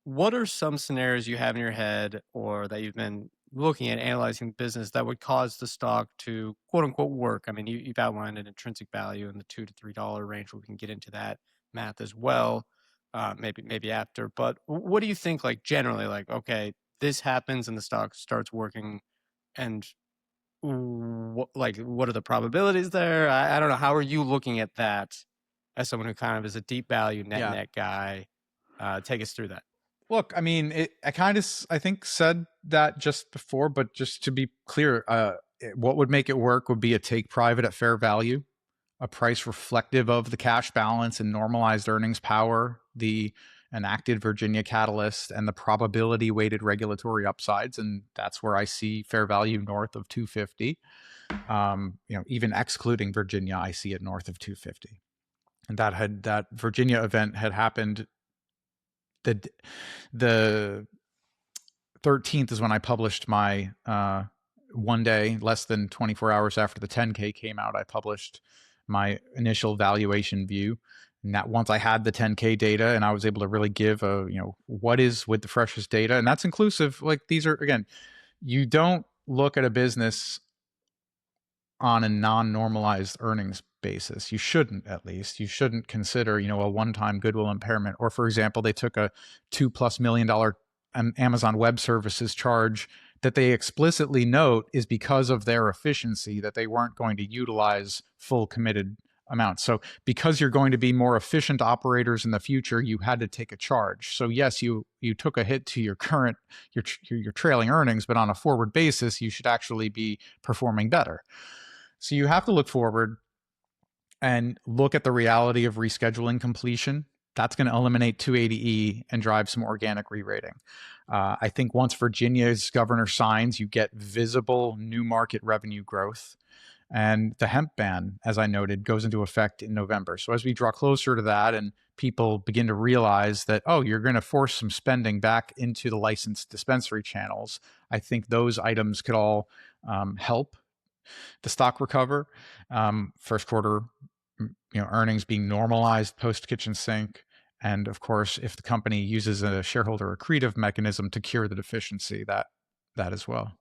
What are some scenarios you have in your head or that you've been looking at analyzing the business that would cause the stock to quote unquote work? I mean, you've outlined an intrinsic value in the $2 to $3 range. We can get into that math as well, maybe after. But what do you think, like generally, like, okay, this happens and the stock starts working, and what are the probabilities there? I don't know. How are you looking at that as someone who kind of is a deep value net guy? Take us through that. Look, I mean, I think said that just before, but just to be clear, what would make it work would be a take private at fair value, a price reflective of the cash balance and normalized earnings power, the enacted Virginia catalyst, and the probability weighted regulatory upsides. And that's where I see fair value north of 250. Even excluding Virginia, I see it north of 250. And that Virginia event had happened. The 13th is when I published my one day, less than 24 hours after the 10K came out, I published my initial valuation view. And that once I had the 10K data and I was able to really give what is with the freshest data, and that's inclusive. Like, these are, again, you don't look at a business on a non-normalized earnings basis. You shouldn't, at least. You shouldn't consider, a one-time goodwill impairment. Or, for example, they took a $2+ million Amazon Web Services charge that they explicitly note is because of their efficiency, that they weren't going to utilize full committed amounts. So because you're going to be more efficient operators in the future, you had to take a charge. So yes, you took a hit to your current, your trailing earnings, but on a forward basis, you should actually be performing better. So you have to look forward and look at the reality of rescheduling completion. That's going to eliminate 280E and drive some organic re-rating. I think once Virginia's governor signs, you get visible new market revenue growth. And the hemp ban, as I noted, goes into effect in November. So as we draw closer to that and people begin to realize that, you're going to force some spending back into the licensed dispensary channels, I think those items could all help the stock recover. First quarter, earnings being normalized post kitchen sink. And of course, if the company uses a shareholder accretive mechanism to cure the deficiency, that as well.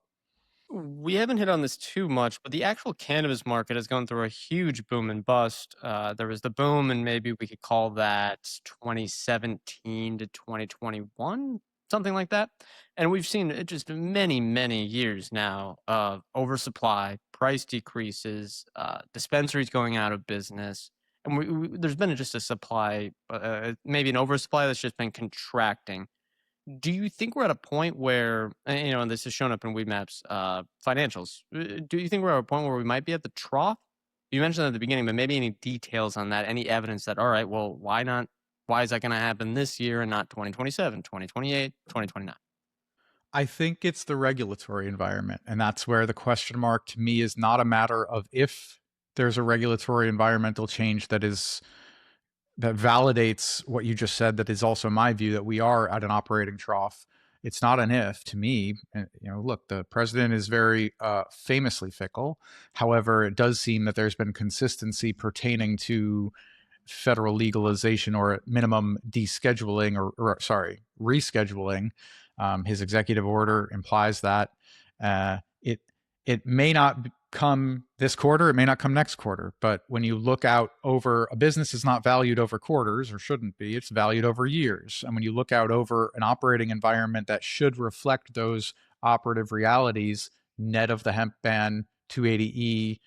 We haven't hit on this too much, but the actual cannabis market has gone through a huge boom and bust. There was the boom, and maybe we could call that 2017 to 2021, something like that. And we've seen just many, many years now of oversupply, price decreases, dispensaries going out of business. And there's been just a supply, maybe an oversupply that's just been contracting. Do you think we're at a point where, and this has shown up in Weedmap's financials? Do you think we're at a point where we might be at the trough? You mentioned that at the beginning, but maybe any details on that, any evidence that, all right, well, why not? Why is that going to happen this year and not 2027, 2028, 2029? I think it's the regulatory environment. And that's where the question mark to me is not a matter of if there's a regulatory environmental change that validates what you just said, that is also my view that we are at an operating trough. It's not an if to me. Look, the president is very famously fickle. However, it does seem that there's been consistency pertaining to federal legalization or at minimum descheduling or rescheduling. His executive order implies that it may not come this quarter, it may not come next quarter, but when you look out over, a business is not valued over quarters, or shouldn't be, it's valued over years. And when you look out over an operating environment that should reflect those operative realities, net of the hemp ban, 280E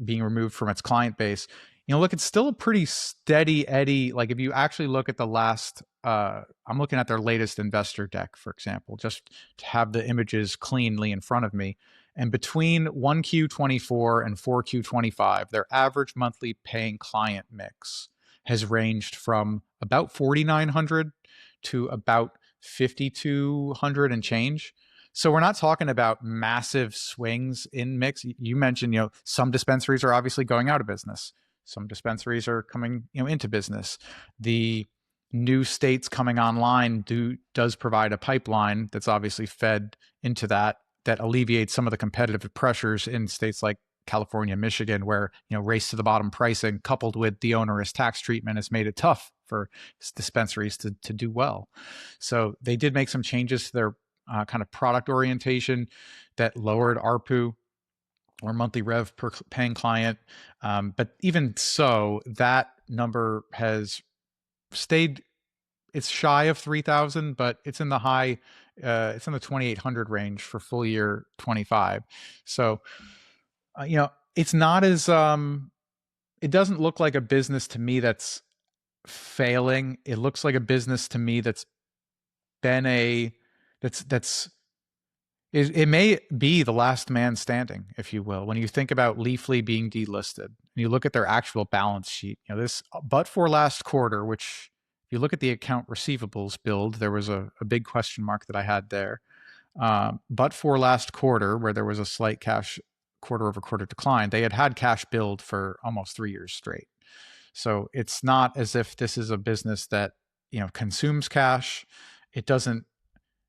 being removed from its client base, look, it's still a pretty steady eddy. Like if you actually look at the last, I'm looking at their latest investor deck, for example, just to have the images cleanly in front of me. And between 1Q24 and 4Q25, their average monthly paying client mix has ranged from about 4,900 to about 5,200 and change. So we're not talking about massive swings in mix. You mentioned, some dispensaries are obviously going out of business. Some dispensaries are coming, into business. The new states coming online does provide a pipeline that's obviously fed into that alleviates some of the competitive pressures in states like California, Michigan, where race to the bottom pricing coupled with the onerous tax treatment has made it tough for dispensaries to do well. So they did make some changes to their kind of product orientation that lowered ARPU, or monthly rev per paying client. But even so, that number has stayed, it's shy of 3,000, but it's in the high, it's in the 2,800 range for full year 25. So, it's not as, it doesn't look like a business to me that's failing. It looks like a business to me that's been it may be the last man standing, if you will. When you think about Leafly being delisted, and you look at their actual balance sheet, this, but for last quarter, which if you look at the account receivables build, there was a big question mark that I had there. But for last quarter, where there was a slight cash quarter-over-quarter decline, they had cash build for almost 3 years straight. So it's not as if this is a business that consumes cash.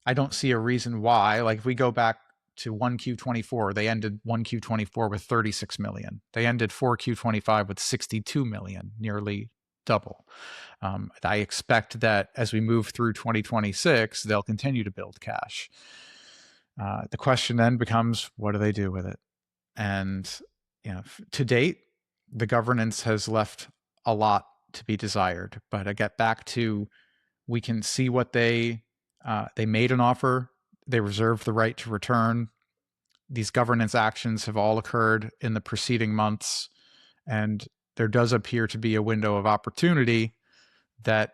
I don't see a reason why. Like if we go back to 1Q24, they ended 1Q24 with 36 million. They ended 4Q25 with 62 million, nearly double. I expect that as we move through 2026, they'll continue to build cash. The question then becomes, what do they do with it? And to date, the governance has left a lot to be desired. But I get back to, we can see what they made an offer. They reserved the right to return. These governance actions have all occurred in the preceding months, and there does appear to be a window of opportunity that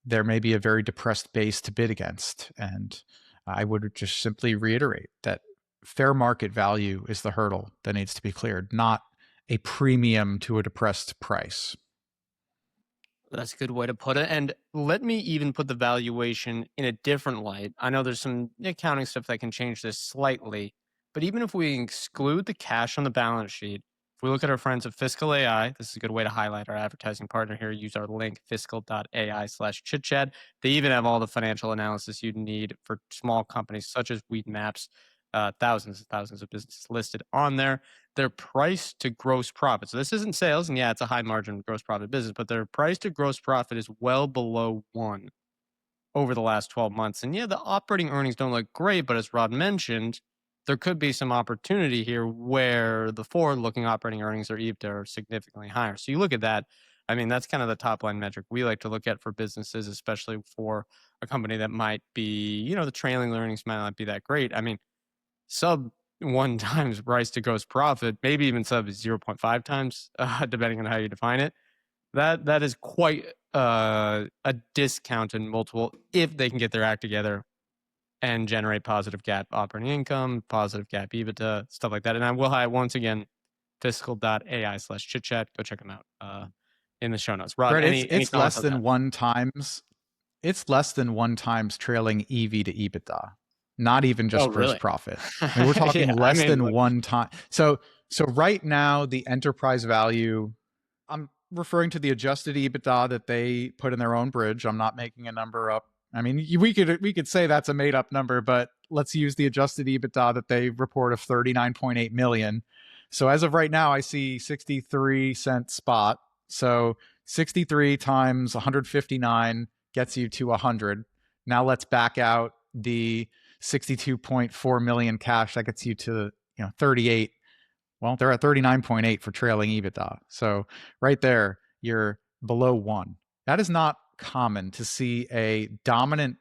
there may be a very depressed base to bid against. And I would just simply reiterate that fair market value is the hurdle that needs to be cleared, not a premium to a depressed price. That's a good way to put it. And let me even put the valuation in a different light. I know there's some accounting stuff that can change this slightly, but even if we exclude the cash on the balance sheet, if we look at our friends at Fiscal AI, this is a good way to highlight our advertising partner here. Use our link, fiscal.ai/chitchat. They even have all the financial analysis you'd need for small companies such as Weedmaps. Thousands and thousands of businesses listed on there. Their price to gross profit. So this isn't sales, and yeah, it's a high margin gross profit business, but their price to gross profit is well below 1 over the last 12 months. And yeah, the operating earnings don't look great, but as Rod mentioned, there could be some opportunity here where the forward-looking operating earnings or EBITDA are significantly higher. So you look at that. I mean, that's kind of the top line metric we like to look at for businesses, especially for a company that might be, the trailing earnings might not be that great. I mean, sub 1 times price to gross profit, maybe even sub 0.5 times, depending on how you define it. That is quite a discounted multiple if they can get their act together and generate positive GAAP operating income, positive GAAP EBITDA, stuff like that. And I will highlight once again, fiscal.ai/chitchat. Go check them out in the show notes. Rod, Brett, any it's comments less on than that? 1 times. It's less than 1 times trailing EV to EBITDA. Not even just Oh, gross really? profit. I mean, we're talking Yeah, less than look, 1 time. So right now, the enterprise value, I'm referring to the adjusted EBITDA that they put in their own bridge. I'm not making a number up. I mean, we could say that's a made up number, but let's use the adjusted EBITDA that they report of 39.8 million. So as of right now, I see 63-cent spot. So 63 times 159 gets you to 100. Now let's back out the 62.4 million cash. That gets you to 38. Well, they're at 39.8 for trailing EBITDA. So right there, you're below 1. That is not common to see a dominant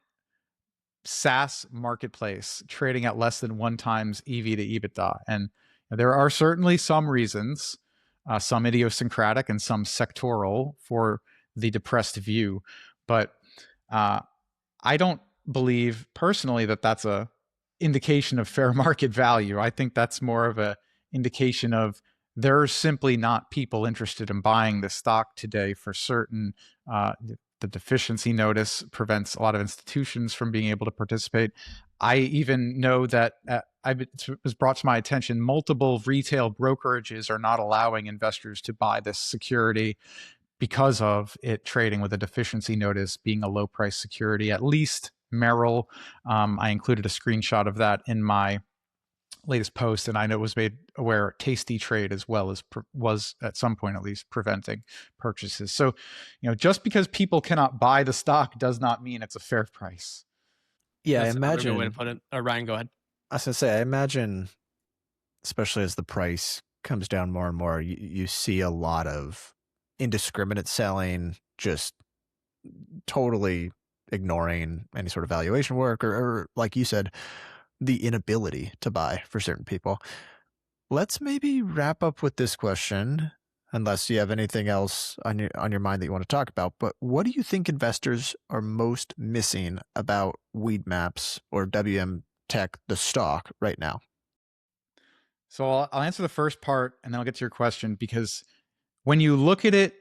SaaS marketplace trading at less than 1 times EV to EBITDA. And there are certainly some reasons, some idiosyncratic and some sectoral, for the depressed view. But I don't believe personally that that's a indication of fair market value. I think that's more of a indication of there's simply not people interested in buying the stock today for certain. The deficiency notice prevents a lot of institutions from being able to participate. I even know that it was brought to my attention, multiple retail brokerages are not allowing investors to buy this security because of it trading with a deficiency notice being a low price security. At least Merrill, I included a screenshot of that in my latest post, and I know it was made aware Tasty Trade as well as was at some point at least preventing purchases. So, just because people cannot buy the stock does not mean it's a fair price. Yeah, That's I imagine. a good way to put it. Ryan, go ahead. I was gonna say, I imagine, especially as the price comes down more and more, you see a lot of indiscriminate selling, just totally ignoring any sort of valuation work or like you said, the inability to buy for certain people. Let's maybe wrap up with this question, unless you have anything else on your mind that you want to talk about. But what do you think investors are most missing about Weedmaps or WM Tech, the stock, right now? So I'll answer the first part and then I'll get to your question, because when you look at it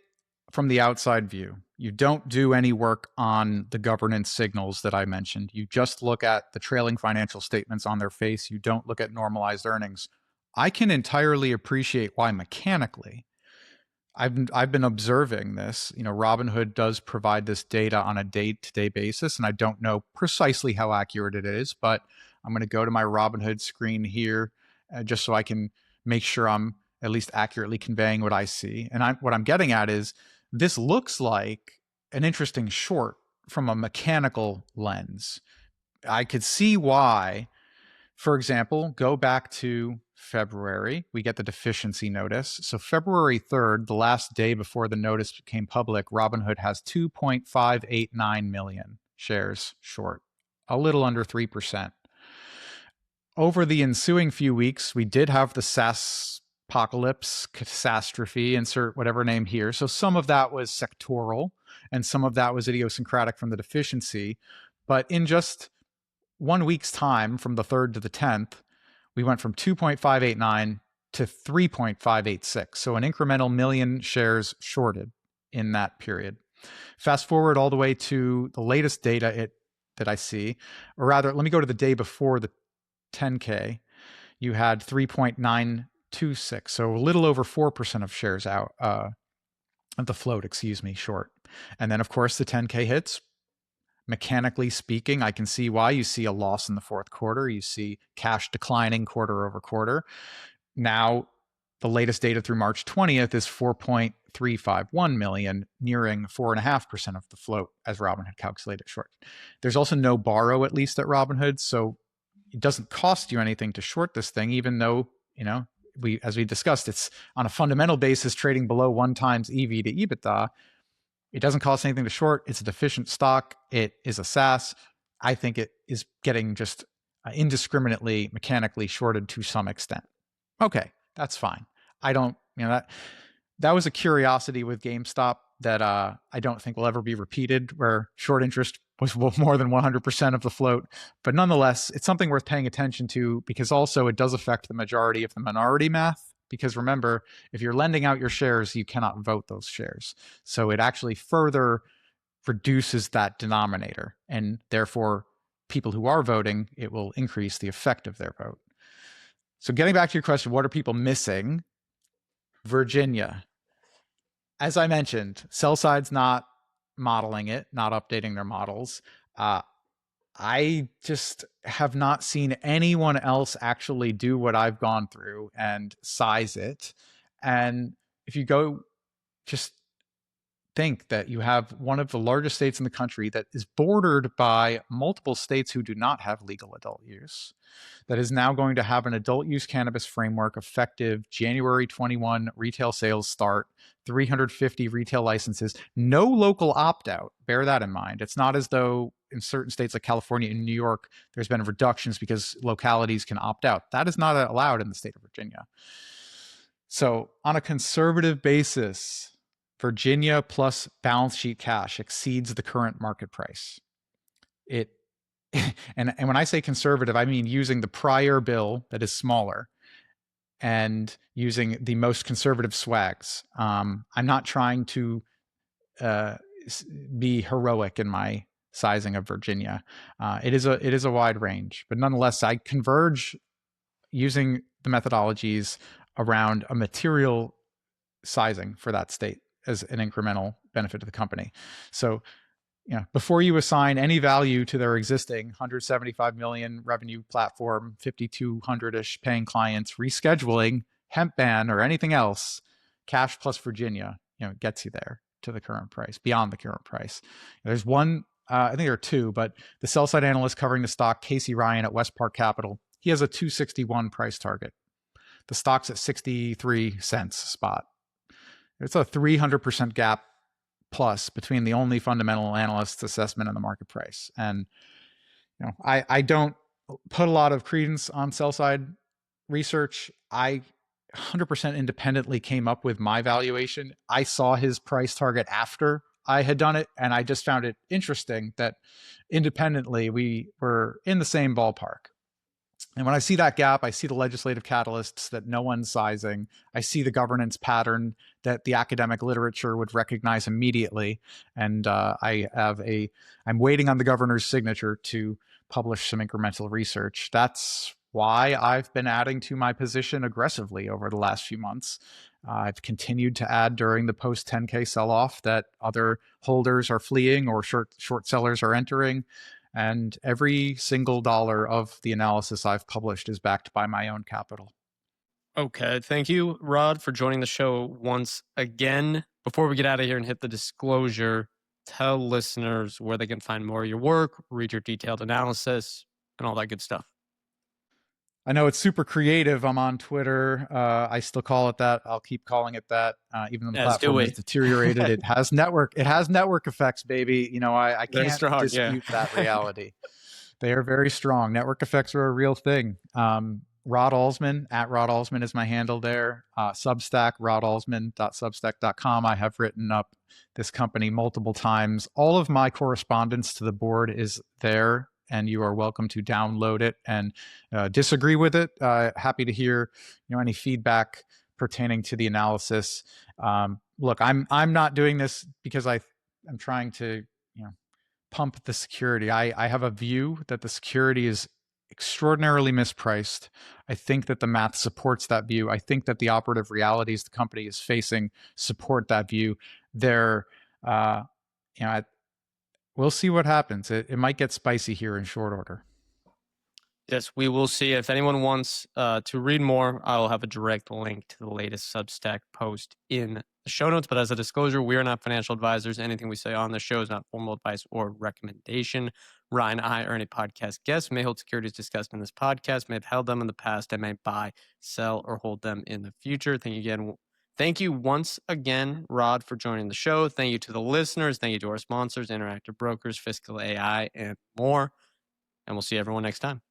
from the outside view, you don't do any work on the governance signals that I mentioned. You just look at the trailing financial statements on their face. You don't look at normalized earnings. I can entirely appreciate why mechanically. I've been observing this. Robinhood does provide this data on a day-to-day basis, and I don't know precisely how accurate it is, but I'm going to go to my Robinhood screen here just so I can make sure I'm at least accurately conveying what I see. And what I'm getting at is this looks like an interesting short from a mechanical lens. I could see why. For example, go back to February, we get the deficiency notice. So February 3rd, the last day before the notice became public, Robinhood has 2.589 million shares short, a little under 3%. Over the ensuing few weeks, we did have the SaaS apocalypse, catastrophe, insert whatever name here. So some of that was sectoral and some of that was idiosyncratic from the deficiency. But in just 1 week's time, from the 3rd to the 10th, we went from 2.589 to 3.586. So an incremental million shares shorted in that period. Fast forward all the way to the latest data that I see, or rather, let me go to the day before the 10K. You had 3.926, so a little over 4% of shares out, of the float, short. And then, of course, the 10K hits. Mechanically speaking, I can see why. You see a loss in the fourth quarter. You see cash declining quarter over quarter. Now, the latest data through March 20th is 4.351 million, nearing 4.5% of the float as Robinhood calculated short. There's also no borrow, at least at Robinhood. So it doesn't cost you anything to short this thing, even though, as we discussed, it's on a fundamental basis trading below 1x EV to EBITDA. It doesn't cost anything to short. It's a deficient stock. It is a SaaS. I think it is getting just indiscriminately, mechanically shorted to some extent. Okay, that's fine. I don't, that was a curiosity with GameStop that I don't think will ever be repeated, where short interest was more than 100% of the float. But nonetheless, it's something worth paying attention to, because also it does affect the majority of the minority math. Because remember, if you're lending out your shares, you cannot vote those shares. So it actually further reduces that denominator. And therefore, people who are voting, it will increase the effect of their vote. So getting back to your question, what are people missing? Virginia. As I mentioned, sell side's not modeling it, not updating their models. I just have not seen anyone else actually do what I've gone through and size it. And if you go, just think that you have one of the largest states in the country that is bordered by multiple states who do not have legal adult use, that is now going to have an adult use cannabis framework effective January 21, retail sales start, 350 retail licenses, no local opt-out. Bear that in mind. It's not as though in certain states like California and New York, there's been reductions because localities can opt out. That is not allowed in the state of Virginia. So on a conservative basis, Virginia plus balance sheet cash exceeds the current market price. And when I say conservative, I mean using the prior bill that is smaller and using the most conservative swags. I'm not trying to be heroic in my sizing of Virginia. It is a wide range, but nonetheless, I converge using the methodologies around a material sizing for that state as an incremental benefit to the company. So, before you assign any value to their existing 175 million revenue platform, 5,200-ish paying clients, rescheduling, hemp ban, or anything else, cash plus Virginia, gets you there to the current price, beyond the current price. There's one, I think there are two, but the sell side analyst covering the stock, Casey Ryan at West Park Capital, he has a 261 price target. The stock's at 63 cents spot. It's a 300% gap plus between the only fundamental analyst's assessment and the market price. And I don't put a lot of credence on sell side research. I 100% independently came up with my valuation. I saw his price target after I had done it, and I just found it interesting that independently we were in the same ballpark. And when I see that gap, I see the legislative catalysts that no one's sizing. I see the governance pattern that the academic literature would recognize immediately. And I'm waiting on the governor's signature to publish some incremental research. That's why I've been adding to my position aggressively over the last few months. I've continued to add during the post 10K sell-off that other holders are fleeing or short sellers are entering. And every single dollar of the analysis I've published is backed by my own capital. Okay. Thank you, Rod, for joining the show once again. Before we get out of here and hit the disclosure, tell listeners where they can find more of your work, read your detailed analysis, and all that good stuff. I know it's super creative. I'm on Twitter. I still call it that. I'll keep calling it that, even though the platform has deteriorated. It has network effects, baby. I can't dispute that reality. They are very strong. Network effects are a real thing. Rod Alzmann, at Rod Alzmann is my handle there. Substack, rodalzmann.substack.com. I have written up this company multiple times. All of my correspondence to the board is there, and you are welcome to download it and disagree with it. Happy to hear any feedback pertaining to the analysis. Look, I'm not doing this because I'm trying to pump the security. I have a view that the security is extraordinarily mispriced. I think that the math supports that view. I think that the operative realities the company is facing support that view. We'll see what happens. It might get spicy here in short order. Yes, we will see. If anyone wants to read more, I will have a direct link to the latest Substack post in the show notes. But as a disclosure, we are not financial advisors. Anything we say on the show is not formal advice or recommendation. Ryan, I, or any podcast guests may hold securities discussed in this podcast, may have held them in the past, and may buy, sell, or hold them in the future. Thank you once again, Rod, for joining the show. Thank you to the listeners. Thank you to our sponsors, Interactive Brokers, Fiscal AI, and more. And we'll see everyone next time.